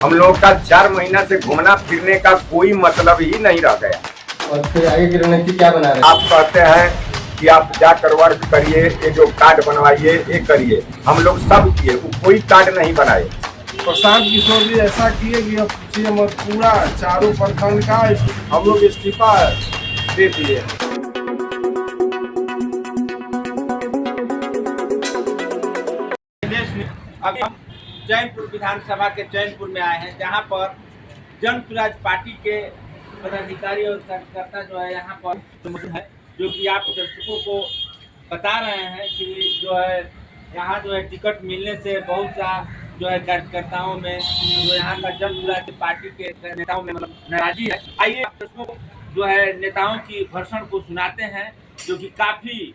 हम लोग का 4 महीना से घूमना फिरने का कोई मतलब ही नहीं रह गया। और फिर आगे की रणनीति क्या बना रहे हैं? आप कहते हैं कि आप जाकर वर्क करिए, ये जो कार्ड बनवाइए ये करिए, हम लोग सब किए, वो कोई कार्ड नहीं बनाए। प्रशांत किशोर जी ऐसा किए कि अब पूछिए मत, पूरा चारों प्रखंड का हम लोग इस्तीफा दे दिए। अभी हम चैनपुर विधानसभा के चैनपुर में आए हैं, जहां पर जन स्वराज पार्टी के पदाधिकारी और कार्यकर्ता जो है यहाँ पर मौजूद है, जो कि आप दर्शकों को बता रहे हैं कि जो है यहाँ जो है टिकट मिलने से बहुत सा जो है कार्यकर्ताओं में जो यहाँ का जन स्वराज पार्टी के नेताओं में मतलब नाराजगी है। आइए आप दर्शकों को जो है नेताओं की भाषण को सुनाते हैं, जो कि काफ़ी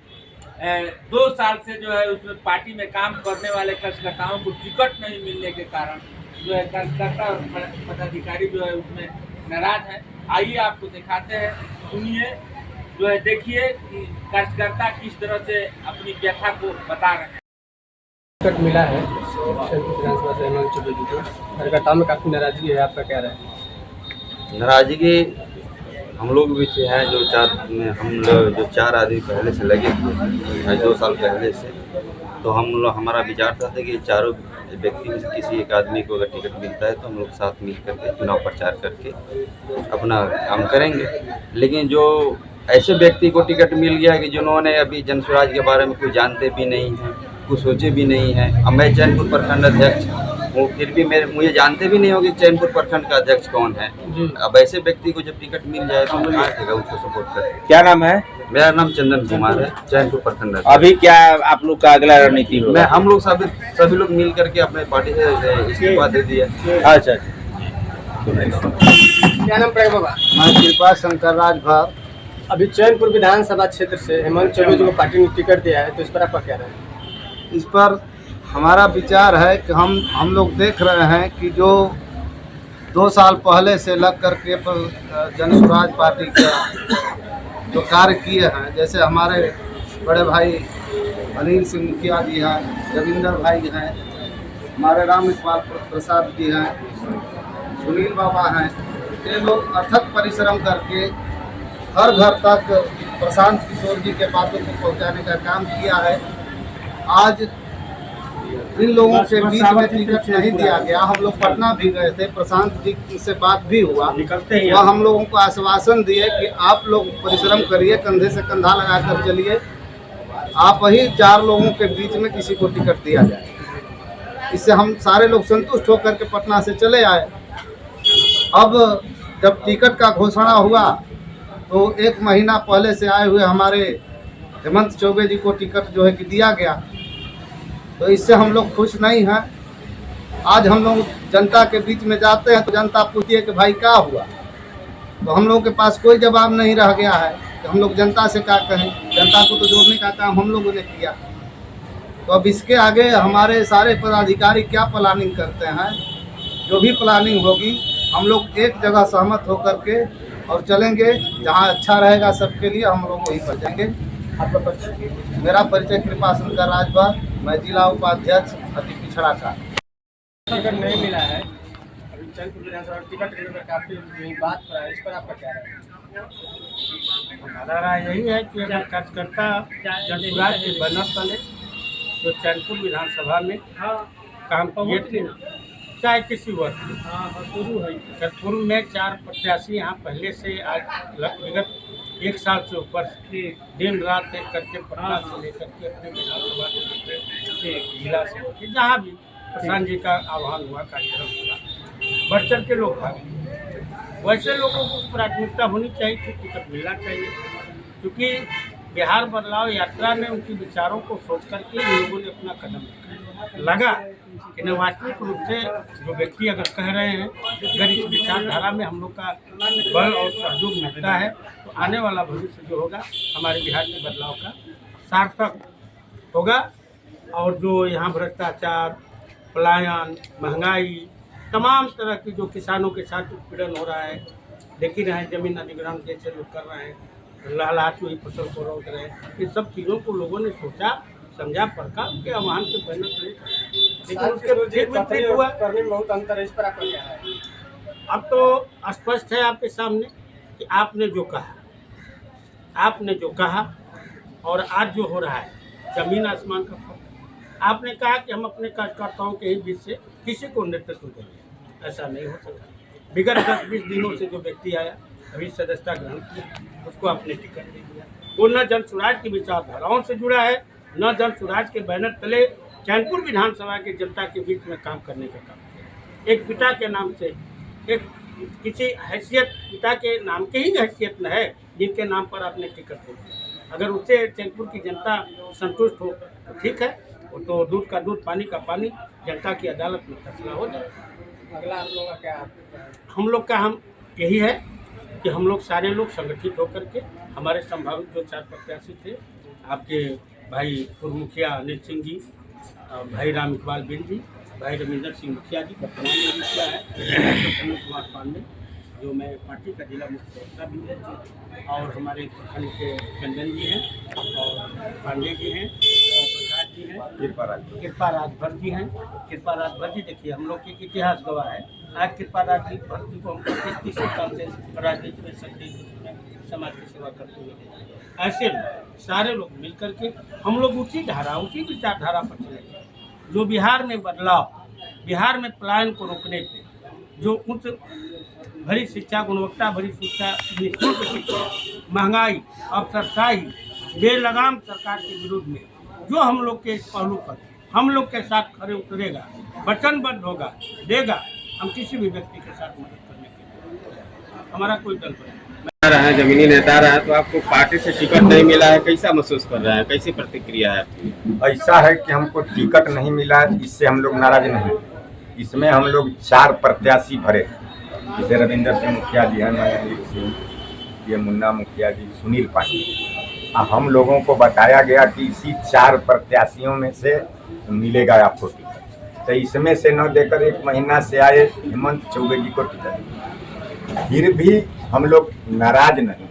2 साल से जो है उसमें पार्टी में काम करने वाले कार्यकर्ताओं को टिकट नहीं मिलने के कारण जो है कार्यकर्ता और पदाधिकारी जो है उसमें नाराज है। आइए आपको दिखाते हैं, सुनिए, जो है देखिए कि कार्यकर्ता किस तरह से अपनी व्यथा को बता रहे हैं। टिकट मिला है विधानसभा से हेमंत चौबे जी को, कार्यकर्ताओं में काफ़ी नाराजगी है, आपका क्या राय है? नाराजगी हम लोग भी से हैं, हम लोग जो 4 आदमी पहले से लगे थे 2 साल पहले से, तो हमारा विचार था कि चारों व्यक्ति में से किसी एक आदमी को अगर टिकट मिलता है तो हम लोग साथ मिल करके चुनाव प्रचार करके अपना काम करेंगे। लेकिन जो ऐसे व्यक्ति को टिकट मिल गया कि जिन्होंने अभी जन स्वराज के बारे में कुछ जानते भी नहीं हैं, कुछ सोचे भी नहीं हैं। अब मैं चैनपुर प्रखंड अध्यक्ष वो फिर भी मुझे जानते भी नहीं होंगे चैनपुर प्रखंड का अध्यक्ष कौन है। अब ऐसे व्यक्ति को जब टिकट मिल जाए तो कहाँ देगा उसको सपोर्ट करें। क्या नाम है? मेरा नाम चंदन कुमार है, चैनपुर प्रखंड। अभी क्या आप लोग का अगला रणनीति होगा? हम लोग सभी लोग मिल करके अपने पार्टी से इस्तीफा दे दिया। अच्छा, क्या नाम पड़ेगा बाबा? मैं कृपा शंकर राजभर। अभी चैनपुर विधानसभा क्षेत्र से हेमंत चौबे जी को पार्टी ने टिकट दिया है, तो इस पर आपका क्या राय है? इस पर हमारा विचार है कि हम लोग देख रहे हैं कि जो 2 साल पहले से लग करके जन स्वराज पार्टी का जो कार्य किए हैं, जैसे हमारे बड़े भाई अनिल सिंह मुखिया जी हैं, रविंदर भाई हैं, हमारे राम इकबाल प्रसाद जी हैं, सुनील बाबा हैं, ये लोग अथक परिश्रम करके हर घर तक प्रशांत किशोर जी के बातों को पहुंचाने का काम किया है। आज इन लोगों के बीच में टिकट नहीं दिया गया। हम लोग पटना भी गए थे, प्रशांत जी से बात भी हुआ, वह हम लोगों को आश्वासन दिए कि आप लोग परिश्रम करिए, कंधे से कंधा लगाकर चलिए, आप ही 4 लोगों के बीच में किसी को टिकट दिया जाए। इससे हम सारे लोग संतुष्ट होकर के पटना से चले आए। अब जब टिकट का घोषणा हुआ तो 1 महीना पहले से आए हुए हमारे हेमंत चौबे जी को टिकट जो है कि दिया गया, तो इससे हम लोग खुश नहीं हैं। आज हम लोग जनता के बीच में जाते हैं तो जनता पूछती है कि भाई क्या हुआ, तो हम लोगों के पास कोई जवाब नहीं रह गया है कि हम लोग जनता से क्या कहें। जनता को तो जोड़ने का काम हम लोगों ने किया, तो अब इसके आगे हमारे सारे पदाधिकारी क्या प्लानिंग करते हैं, जो भी प्लानिंग होगी हम लोग एक जगह सहमत होकर के और चलेंगे। जहाँ अच्छा रहेगा सबके लिए हम लोग वहीं पर जाएंगे। आपका परिचय? मेरा परिचय कृपा शंकर राजभर, मैं जिला उपाध्यक्ष अति पिछड़ा का। टिकट नहीं मिला है, अभी चैनपुर विधानसभा टिकट लेने पर काफ़ी बात पर है, इस पर आपका क्या राय है? हमारा राय यही है कि अगर कार्यकर्ता जन स्वराज के बैनर तले जो चैनपुर विधानसभा में काम किए थे, चाहे किसी वर्ग में, पूर्व में 4 प्रत्याशी यहाँ पहले से आज विगत 1 साल से ऊपर दिन रात एक करके पटना से लेकर के अपने विधानसभा के जिला से जहाँ भी प्रशांत जी का आह्वान हुआ, कार्यक्रम हुआ, बढ़ चढ़ के लोग भाग। वैसे लोगों को प्राथमिकता होनी चाहिए कि टिकट मिलना चाहिए, क्योंकि बिहार बदलाव यात्रा में उनके विचारों को सोच करके इन लोगों ने अपना कदम लगा कि न वास्तविक रूप से जो व्यक्ति अगर कह रहे हैं अगर इस विचारधारा में हम लोग का बल और सहयोग मिलता है तो आने वाला भविष्य जो होगा हमारे बिहार के बदलाव का सार्थक होगा। और जो यहाँ भ्रष्टाचार, पलायन, महंगाई, तमाम तरह की जो किसानों के साथ उत्पीड़न हो रहा है, देख ही रहे हैं, जमीन अधिग्रहण कैसे लोग कर रहे हैं, लहलाती हुई फसल को रोक रहे हैं, इन सब चीज़ों को लोगों ने सोचा समझा, परखा, उनके आह्वान के पहले लेकिन उसके फिर विपरीत हुआ। करने में बहुत अंतर है, इस पर आपका क्या है? अब तो स्पष्ट है आपके सामने कि आपने जो कहा और आज जो हो रहा है जमीन आसमान का फर्क। आपने कहा कि हम अपने कार्यकर्ताओं के ही बीच से किसी को नेतृत्व देंगे, ऐसा नहीं हो सकता। विगत 10-20 दिनों से जो व्यक्ति आया अभी सदस्यता ग्रहण किया, उसको आपने टिकट दे दिया। वो न जन स्वराज की विचारधाराओं से जुड़ा है, न जन स्वराज के बैनर तले चैनपुर विधानसभा की जनता के बीच में काम करने का काम किया। एक पिता के नाम से, एक किसी हैसियत, पिता के नाम के ही हैसियत न है जिनके नाम पर आपने टिकट दे दिया। अगर उससे चैनपुर की जनता संतुष्ट हो तो ठीक है, वो तो दूध का दूध पानी का पानी, जनता की अदालत में फैसला हो जाए। अगला आप लोगों का क्या? हम लोग का हम यही है कि हम लोग सारे लोग संगठित होकर के, हमारे संभावित जो 4 प्रत्याशी थे, आपके भाई पूर्व मुखिया अनिल सिंह जी, भाई राम इकबाल बिन जी, भाई रविंदर सिंह मुखिया जी, वर्तमान में मुखिया है प्रसन्न कुमार पांडे, जो मैं पार्टी का जिला मुख्य प्रवक्ता भी है, और हमारे प्रखंड के चंदन जी हैं और पांडे जी हैं और प्रकाश जी हैं, कृपा राजभर जी हैं। कृपा राजभर जी देखिए हम लोग के इतिहास गवाह है। आज कृपा राजभर जी को हम 30 साल से राजनीति में सक्रिय में समाज की सेवा करते हुए ऐसे लोग सारे लोग मिल करके हम लोग उसी विचारधारा पर चलेंगे जो बिहार में बदलाव, बिहार में पलायन को रोकने पे, जो उच्च भरी शिक्षा, गुणवत्ता भरी शिक्षा, निःशुल्क शिक्षा, महंगाई, अफसरशाही, बेलगाम सरकार के विरुद्ध में जो हम लोग के इस पहलू पर हम लोग के साथ खड़े उतरेगा, वचनबद्ध होगा, देगा, हम किसी भी व्यक्ति के साथ मदद करने के लिए हमारा कोई दल नहीं। रहा है, जमीनी नेता रहा है, तो आपको पार्टी से टिकट नहीं मिला है, कैसा महसूस कर रहे हैं, कैसी प्रतिक्रिया है आपकी? ऐसा है कि हमको टिकट नहीं मिला, इससे हम लोग नाराज नहीं। इसमें हम लोग 4 प्रत्याशी भरे, जैसे रविंदर सिंह मुखिया जी हैं, अनिल सिंह, ये मुन्ना मुखिया जी, सुनील पांडे। हम लोगों को बताया गया कि इसी 4 प्रत्याशियों में से मिलेगा आपको टिकट, तो इसमें से न देकर 1 महीना से आए हेमंत चौबे जी को टिकट, फिर भी हम लोग नाराज नहीं।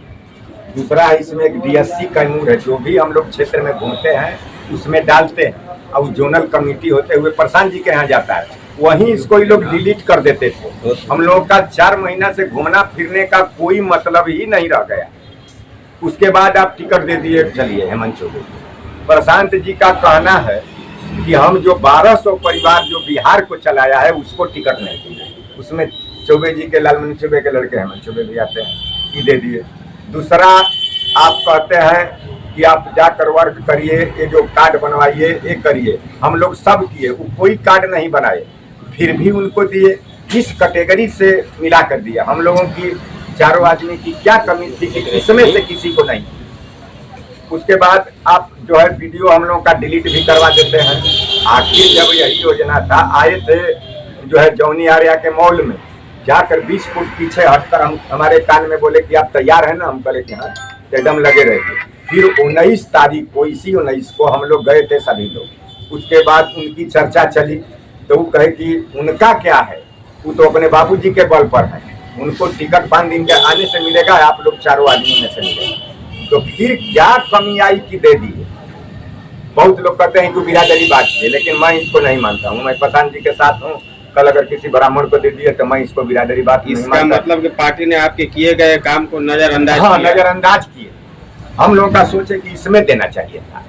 दूसरा है इसमें एक DSC कैमूर है, जो भी हम लोग क्षेत्र में घूमते हैं उसमें डालते हैं, और जोनल कमेटी होते हुए प्रशांत जी के यहाँ जाता है, वहीं इसको ये लोग डिलीट कर देते थे। हम लोगों का 4 महीना से घूमना फिरने का कोई मतलब ही नहीं रह गया। उसके बाद आप टिकट दे दिए, चलिए हेमंत चौबे। प्रशांत जी का कहना है कि हम जो 1200 परिवार जो बिहार को चलाया है उसको टिकट नहीं दिए, उसमें चौबे जी के, लालमणि चौबे के लड़के हेमंत चौबे भी आते हैं, ये दे दिए। दूसरा आप कहते हैं कि आप जाकर वर्क करिए, ये जो कार्ड बनवाइए ये करिए, हम लोग सब किए, वो कोई कार्ड नहीं बनाए, फिर भी उनको दिए। किस कैटेगरी से मिला कर दिया? हम लोगों की 4 आदमी की क्या कमी थी कि इसमें से किसी को नहीं? उसके बाद आप जो है वीडियो हम लोगों का डिलीट भी करवा देते हैं। आखिर जब यही योजना था, आए थे जो है जौनी आर्या के मॉल में, जाकर 20 फुट पीछे हटकर हमारे कान में बोले कि आप तैयार हैं ना? हम बोले कि हाँ, एकदम लगे रहे। फिर 19 तारीख को, इसी 19 को हम लोग गए थे सभी लोग। उसके बाद उनकी चर्चा चली तो वो कहे कि उनका क्या है, वो तो अपने बाबूजी के बल पर है, उनको टिकट 5 दिन के आने से मिलेगा, आप लोग 4 आदमी में से मिलेगा। तो फिर क्या कमी आई कि दे दिए? बहुत लोग कहते हैं कि बिरादरी बात है, लेकिन मैं इसको नहीं मानता हूँ। मैं प्रधान जी के साथ हूँ, कल अगर किसी ब्राह्मण को दे दिए तो मैं इसको बिरादरी बात नहीं इसका मानता। मतलब कि पार्टी ने आपके किए गए काम को नजरअंदाज हाँ, किया। नजरअंदाज किए। हम लोगों का सोच है कि इसमें देना चाहिए था।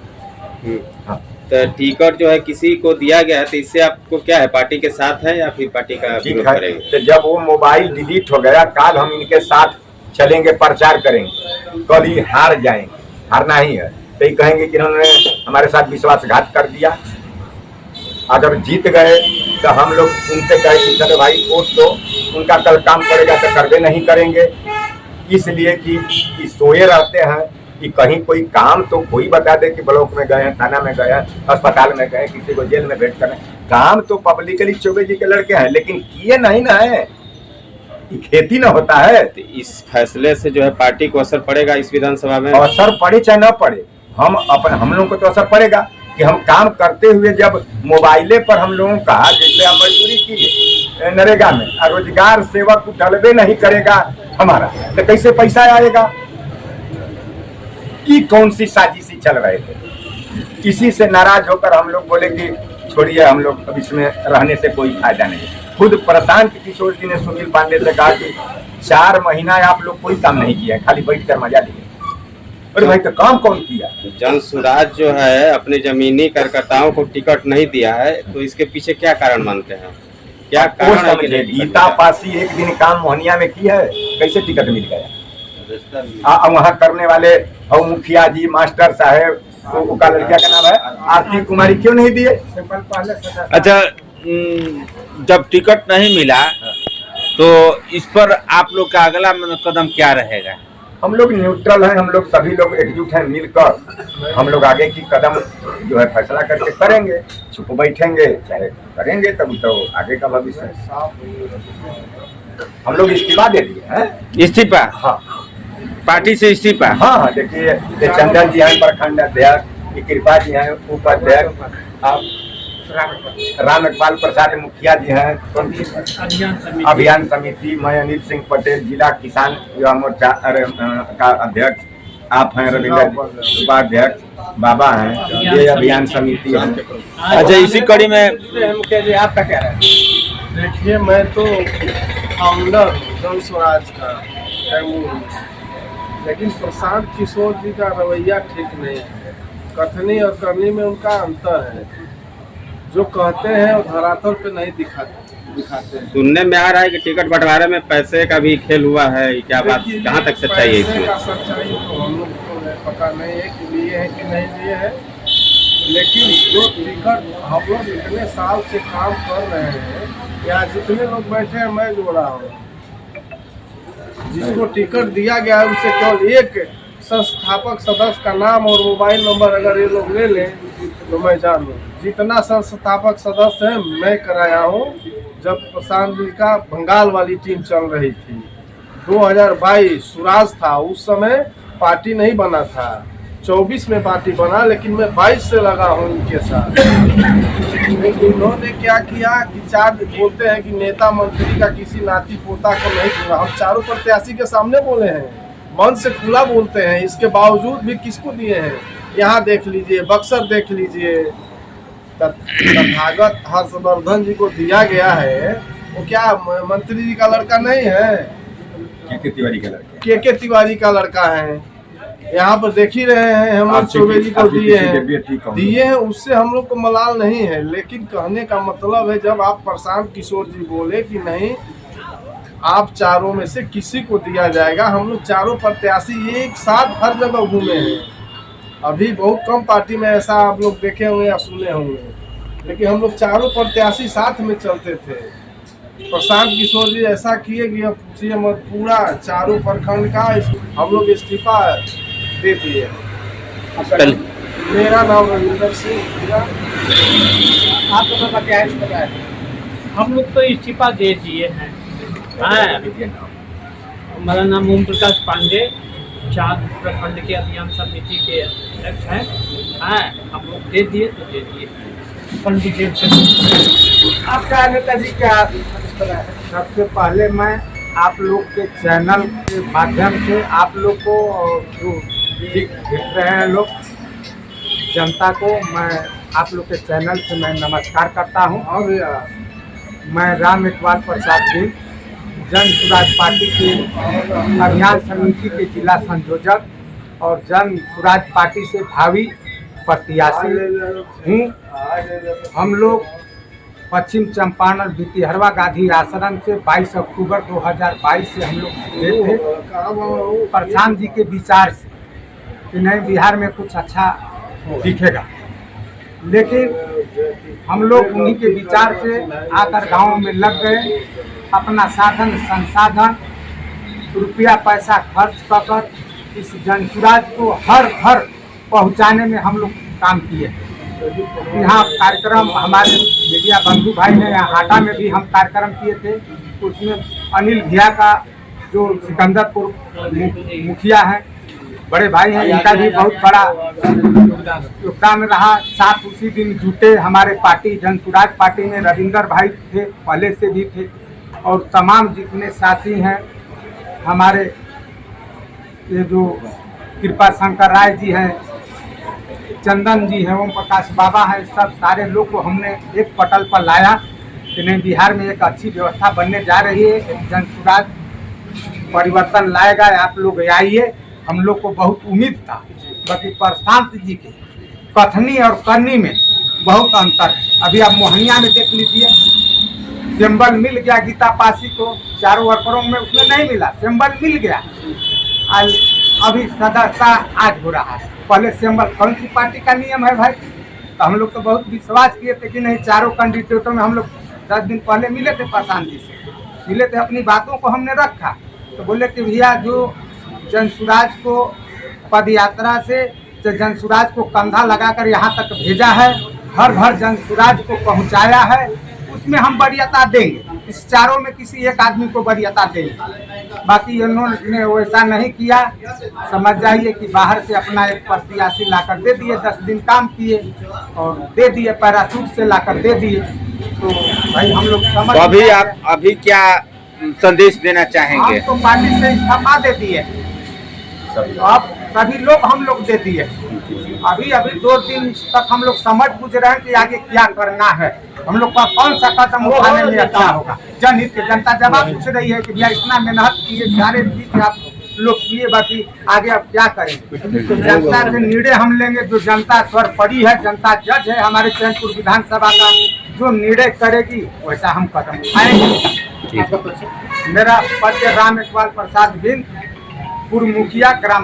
हाँ। तो टिकट जो है किसी को दिया गया है, तो इससे आपको क्या है, पार्टी के साथ है या फिर पार्टी का ठीक विरोध है, करेंगे? तो जब वो मोबाइल डिलीट हो गया, कल हम इनके साथ चलेंगे, प्रचार करेंगे। कल ही हार जाएंगे, हारना ही है, तो ये कहेंगे कि इन्होंने हमारे साथ विश्वासघात कर दिया। अगर जीत गए तो हम लोग उनसे कहे कि चलो भाई वोट दो, उनका कल काम पड़ेगा तो करवे नहीं करेंगे। इसलिए कि सोए रहते हैं कि कहीं कोई काम तो कोई बता दे कि ब्लॉक में गए हैं, थाना में गए हैं, अस्पताल में गए, किसी को जेल में भेंट करने। काम तो पब्लिकली चौबे जी के लड़के हैं, लेकिन किए नहीं ना है, खेती ना होता है। तो इस फैसले से जो है पार्टी को असर पड़ेगा इस विधानसभा में? असर पड़े चाहे न पड़े, हम लोगों को तो असर पड़ेगा कि हम काम करते हुए जब मोबाइले पर हम लोगों का, जैसे हम मजदूरी की नरेगा में, रोजगार सेवक डलबे नहीं करेगा हमारा, तो कैसे पैसा आएगा? ये कौन सी साजिशी चल रहे थे? इसी से नाराज होकर हम लोग बोले कि छोड़िए, हम लोग अब इसमें रहने से कोई फायदा नहीं। खुद प्रशांत किशोर जी ने सुनील पांडे से कहा कि 4 महीना आप लोग कोई काम नहीं किया, खाली बैठ कर मजा लिए। अरे भाई, तो काम कौन किया? जन सुराज जो है अपने जमीनी कार्यकर्ताओं को टिकट नहीं दिया है, तो इसके पीछे क्या कारण मानते हैं? क्या वो कारण है कि समझे, नहीं टिकट गीता दिया? पासी एक दिन काम मोहनिया में की है, कैसे टिकट मिल गया? वहाँ करने वाले और मुखिया जी, मास्टर साहेब, वो का लड़किया का नाम है आरती कुमारी, क्यों नहीं दिए? अच्छा, जब टिकट नहीं मिला तो इस पर आप लोग का अगला कदम क्या रहेगा? हम लोग न्यूट्रल हैं, हम लोग सभी लोग एकजुट हैं, मिलकर हम लोग आगे की कदम जो है फैसला करके करेंगे। चुप बैठेंगे चाहे करेंगे, तब तो आगे का भविष्य है। हम लोग इस्तीफा दे दिए हैं। इस्तीफा? हाँ पार्टी से इस्तीफा? हाँ हाँ, देखिए ये चंदन जी हैं प्रखंड अध्यक्ष, ये कृपा जी हैं उपाध्यक्ष, आप राम इकबाल प्रसाद मुखिया जी हैं अभियान समिति, मैं अनिल सिंह पटेल जिला किसान युवा मोर्चा का अध्यक्ष, आप हैं रविंद्र उपाध्यक्ष, बाबा हैं, ये अभियान समिति है। अच्छा, इसी कड़ी में मुखिया जी आपका क्या राय? देखिए, मैं तो फाउंडर जन स्वराज का कैमूर हूँ, लेकिन प्रशांत किशोर जी का रवैया ठीक नहीं है। कथनी और करनी में उनका अंतर है। जो कहते हैं वो धरातल पे नहीं दिखाते हैं। सुनने में आ रहा है कि टिकट बंटवारे में पैसे का भी खेल हुआ है, क्या बात, कहाँ तक सच्चाई है पैसे इसमें? का सच्चाई तो हम लोग को पता नहीं है कि लिए हैं कि नहीं लिए हैं, लेकिन जो टिकट हम लोग इतने साल से काम कर रहे हैं, या जितने लोग बैठे हैं मैं जोड़ा हूँ, जिसको टिकट दिया गया है उनसे केवल एक संस्थापक सदस्य का नाम और मोबाइल नंबर अगर ये लोग ले लें तो मैं जान लूँ। जितना संस्थापक सदस्य है मैं कराया हूँ। जब प्रशांत जी का बंगाल वाली टीम चल रही थी, 2022 सुराज था, उस समय पार्टी नहीं बना था, 24 में पार्टी बना, लेकिन मैं 22 से लगा हूँ इनके साथ। लेकिन इन्होंने क्या किया कि चार बोलते हैं कि नेता मंत्री का किसी नाती पोता को नहीं चुना। हम चारों प्रत्याशी के सामने बोले हैं, मन से खुला बोलते हैं, इसके बावजूद भी किसको दिए हैं? यहाँ देख लीजिए, बक्सर देख लीजिए, तथागत हर्षवर्धन जी को दिया गया है। वो क्या मंत्री जी का लड़का नहीं है? के तिवारी का लड़का, के तिवारी का लड़का है। यहाँ पर देख ही रहे हैं, हेमंत चौबे जी को दिए हैं, उससे हम लोग को मलाल नहीं है। लेकिन कहने का मतलब है, जब आप प्रशांत किशोर जी बोले कि नहीं आप चारों में से किसी को दिया जाएगा, हम लोग चारों प्रत्याशी एक साथ हर जगह घूमे हैं। अभी बहुत कम पार्टी में ऐसा आप लोग देखे होंगे या सुने होंगे, लेकिन हम लोग चारों प्रत्याशी साथ में चलते थे। प्रशांत किशोर जी ऐसा किए कि अब पूछिए मत, पूरा चारों प्रखंड का हम लोग इस्तीफा दे दिए। मेरा नाम रविंद्र सिंह। आपका तो क्या है? हम लोग तो इस्तीफा दे दिए हैं। हमारा नाम ओम प्रकाश पांडे, 4 प्रखंड के अभियान समिति के अध्यक्ष हैं। हम लोग दे दिए तो दे दिए। पंडित जी से आपका नेता जी क्या? सबसे पहले मैं आप लोग के चैनल के माध्यम से आप लोग को जो देख रहे हैं लोग जनता को, मैं आप लोग के चैनल से मैं नमस्कार करता हूं। और मैं राम इकबाल प्रसाद जी, जन सुराज पार्टी के अभियान समिति के जिला संयोजक और जन सुराज पार्टी से भावी प्रत्याशी हूँ। हम लोग पश्चिम चंपारण भितिहरवा गांधी आश्रम से 22 अक्टूबर 2022 से हम लोग गए थे, प्रशांत जी के विचार से कि नहीं बिहार में कुछ अच्छा दिखेगा। लेकिन हम लोग उन्हीं के विचार से आकर गाँव में लग गए, अपना साधन संसाधन रुपया पैसा खर्च कर इस जनसुराज को हर घर पहुंचाने में हम लोग काम किए। यहाँ कार्यक्रम हमारे मीडिया बंधु भाई ने, यहाँ हाटा में भी हम कार्यक्रम किए थे, उसमें अनिल भैया का जो सिकंदरपुर मुखिया हैं, बड़े भाई हैं, इनका भी बहुत बड़ा योगदान रहा। साथ उसी दिन जुटे हमारे पार्टी जनसुराज पार्टी में रविंदर भाई थे, पहले से भी थे, और तमाम जितने साथी हैं हमारे, ये जो कृपा शंकर राय जी हैं, चंदन जी हैं, ओम प्रकाश बाबा हैं, सब सारे लोग को हमने एक पटल पर लाया कि नहीं, बिहार में एक अच्छी व्यवस्था बनने जा रही है, एक जन सुराज परिवर्तन लाएगा, आप लोग आइए। हम लोग को बहुत उम्मीद था, बाकी प्रशांत जी के कथनी और करनी में बहुत अंतर है। अभी आप मोहनिया में देख लीजिए, सिंबल मिल गया गीता पासी को, चारों वर्करों में उसमें नहीं मिला, सिंबल मिल गया। आज अभी सदस्यता आज हो रहा है, पहले सिंबल कौन सी पार्टी का नियम है भाई? तो हम लोग तो बहुत विश्वास किए थे कि नहीं, चारों कैंडिडेटों में हम लोग 10 दिन पहले मिले थे, प्रशांत जी से मिले थे, अपनी बातों को हमने रखा। तो बोले कि भैया जो जनसुराज को पद यात्रा से जनसुराज को कंधा लगाकर यहाँ तक भेजा है, हर घर जनसुराज को पहुँचाया है, उसमें हम वरीयता देंगे। इस चारों में किसी एक आदमी को वरीयता देंगे। बाकी इन्होंने वैसा नहीं किया। समझ जाइए कि बाहर से अपना एक प्रत्याशी लाकर दे दिए, 10 दिन काम किए और दे दिए, पैराशूट से लाकर दे दिए। तो भाई हम लोग समझ, तो अभी आप अभी क्या संदेश देना चाहेंगे? हम तो पार्टी से इस्तीफा दे दिए, अब सभी लोग हम लोग दे दिए। अभी 2 दिन तक हम लोग समझ बुझ रहे हैं कि आगे क्या करना है, हम लोग का कौन सा कदम उठाने में अच्छा होगा। जनहित के जनता जवाब पूछ रही है कि भैया इतना मेहनत किए, सारे चीज आप लोग किए, बाकी आगे अब क्या करेंगे? तो जनता से निर्णय हम लेंगे, जो जनता स्वर पड़ी है, जनता जज है हमारे चैनपुर विधानसभा का, जो निर्णय करेगी वैसा हम कदम उठाएंगे। मेरा परिचय राम इकबाल प्रसाद बिंद, पूर्व मुखिया ग्राम